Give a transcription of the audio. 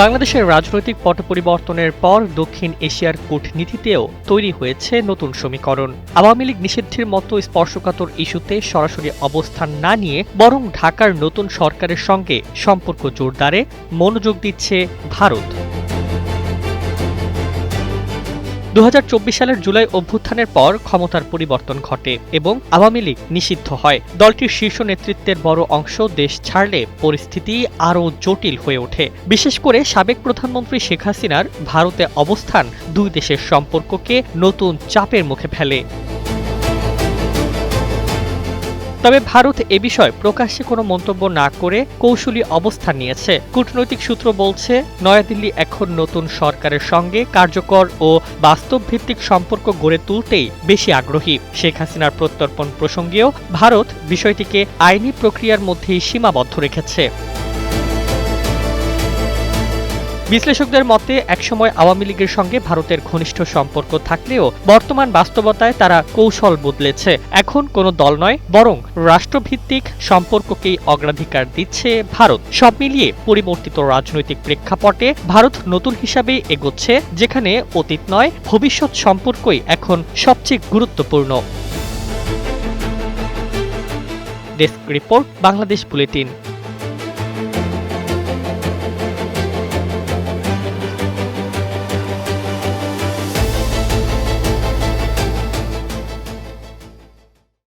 বাংলাদেশের রাজনৈতিক পট পরিবর্তনের পর দক্ষিণ এশিয়ার কূটনীতিতেও তৈরি হয়েছে নতুন সমীকরণ। আওয়ামী লীগ নিষিদ্ধের মতো স্পর্শকাতর ইস্যুতে সরাসরি অবস্থান না নিয়ে বরং ঢাকার নতুন সরকারের সঙ্গে সম্পর্ক জোরদারে মনোযোগ দিচ্ছে ভারত। 2024 সালের জুলাই অভ্যুত্থানের পর ক্ষমতার পরিবর্তন ঘটে এবং আওয়ামী লীগ নিষিদ্ধ হয়। দলটির শীর্ষ নেতৃত্বের বড় অংশ দেশ ছাড়লে পরিস্থিতি আরও জটিল হয়ে ওঠে। বিশেষ করে সাবেক প্রধানমন্ত্রী শেখ হাসিনার ভারতে অবস্থান দুই দেশের সম্পর্ককে নতুন চাপের মুখে ফেলে। তবে ভারত এ বিষয়ে প্রকাশ্যে কোনো মন্তব্য না করে কৌশলী অবস্থান নিয়েছে। কূটনৈতিক সূত্র বলছে, নয়াদিল্লি এখন নতুন সরকারের সঙ্গে কার্যকর ও বাস্তবভিত্তিক সম্পর্ক গড়ে তুলতেই বেশি আগ্রহী। শেখ হাসিনার প্রত্যর্পণ প্রসঙ্গেও ভারত বিষয়টিকে আইনি প্রক্রিয়ার মধ্যেই সীমাবদ্ধ রেখেছে। বিশ্লেষকদের মতে, একসময় আওয়ামী লীগের সঙ্গে ভারতের ঘনিষ্ঠ সম্পর্ক থাকলেও বর্তমান বাস্তবতায় তারা কৌশল বদলেছে। এখন কোনো দল নয়, বরং রাষ্ট্রভিত্তিক সম্পর্ককেই অগ্রাধিকার দিচ্ছে ভারত। সব মিলিয়ে পরিবর্তিত রাজনৈতিক প্রেক্ষাপটে ভারত নতুন হিসাবে এগোচ্ছে, যেখানে অতীত নয়, ভবিষ্যৎ সম্পর্কই এখন সবচেয়ে গুরুত্বপূর্ণ। Desk report, Bangladesh bulletin.